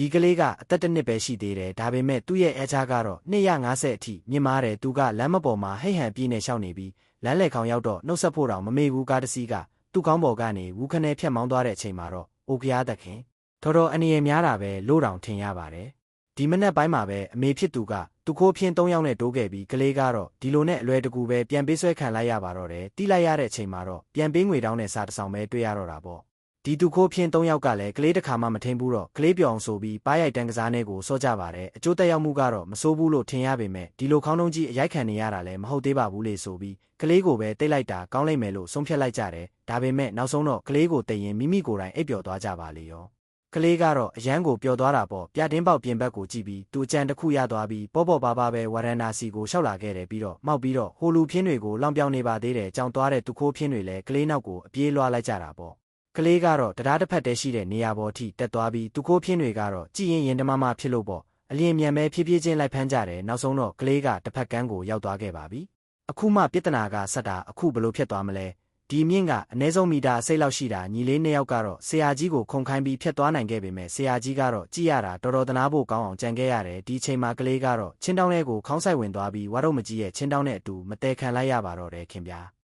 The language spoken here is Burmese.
ဒီကလေးကအသက်တစ်နှစ်ပဲရှိသေးတယ်ဒါပေမဲ့သူ့ရဲ့အဲချားကတော့250အထိမြင့်မားတယ်သူကလမ်းမပေါ်မှာဟိတ်ဟန်ပြေးနေရှောက်နေပြီးလမ်းလေခေါင်ရောက်တော့နှုတ်ဆက်ဖို့တောင်မမေ့ဘူးကားတစ်စီးကသူ့ကောင်းပေါ်ကနေဝူခနဲဖြတ်မောင်းသွားတဲ့အချိန်မှာတော့အိုဖျားသက်ခင်တော်အနေရများတာပဲလို့တောင်ထင်ရပါတယ်ဒီမနက်ပိုင်းမှာပဲအမေဖြစ်သူကသူခိုးဖြင်း3ယောက်နဲ့တိုးခဲ့ပြီးကလေးကတော့ဒီလိုနဲ့အလွယ်တကူပဲပြန်ပေးဆွဲခံလိုက်ရပါတော့တယ်တီးလိုက်ရတဲ့အချိန်မှာတော့ပြန်ပေးငွေတောင်းတဲ့စာတစ်စောင်ပဲတွေ့ရတော့တာပေါ့ဒီသူခိုးဖြင်း3ယောက်ကလည်းကလေးတစ်ခါမှမထင်ဘူးတော့ကလေးပြောင်ဆိုပြီးပါးရိုက်တန်းကစားနေကိုစောကြပါတယ်အကျိုးတက်ရောက်မှုကတော့မစိုးဘူးလို့ထင်ရပေမဲ့ဒီလိုခေါင်းတုံးကြီးအရိုက်ခံနေရတာလည်းမဟုတ်သေးပါဘူးလေဆိုပြီးကလေးကိုပဲတိတ်လိုက်တာကောင်းလိုက်မယ်လို့ဆုံးဖြတ်လိုက်ကြတယ်ဒါပေမဲ့နောက်ဆုံးတော့ကလေးကိုတိတ်ရင်မိမိကိုယ်တိုင်အိပ်ပျော်သွားကြပါလေရောကလေးကတော့အရန်ကိုပျော်သွားတာပေါ့ပြတင်းပေါက်ပြင်ဘက်ကိုကြည့်ပြီးသူအကြံတစ်ခုရသွားပြီးပေါ့ပေါ့ပါပါပဲဝရန်နာစီကိုရှောက်လာခဲ့တယ်ပြီးတော့မှောက်ပြီးတော့ဟိုလူဖြင်းတွေကိုလောင်ပြောင်နေပါသေးတယ်ကြောင်သွားတဲ့သူခိုးဖြင်းတွေလည်းကလေးနောက်ကိုအပြေးလွှားလိုက်ကြတာပေါ့ကလေးကတော့တရားတစ်ဖက်တည်းရှိတဲ့နေရာပေါ်ထိတက်သွားပြီးသူခိုးဖြင်းတွေကတော့ကြည်ရင်တမမဖြစ်လို့ပေါ့အလျင်မြန်ပဲဖြည်းဖြည်းချင်းလိုက်ဖမ်းကြတယ်နောက်ဆုံးတော့ကလေးကတစ်ဖက်ကန်းကိုရောက်သွားခဲ့ပါပြီအခုမှပြဿနာကဆက်တာအခုဘလို့ဖြစ်သွားမလဲဒီမြင့်ကအနည်းဆုံးမီတာအစိတ်လောက်ရှိတာညီလေး2ယောက်ကတော့ဆရာကြီးကိုခုန်ခိုင်းပြီးဖြတ်သွားနိုင်ခဲ့ပေမဲ့ဆရာကြီးကတော့ကြည်ရတာတော်သနာဖို့ကောင်းအောင်ကြံခဲ့ရတယ်ဒီချိန်မှာကလေးကတော့ချင်းတောင်းထဲကိုခေါင်းဆိုင်ဝင်သွားပြီးဝါတော့မကြီးရဲ့ချင်းတောင်းနဲ့အတူမတဲခံလိုက်ရပါတော့တယ်ခင်ဗျာ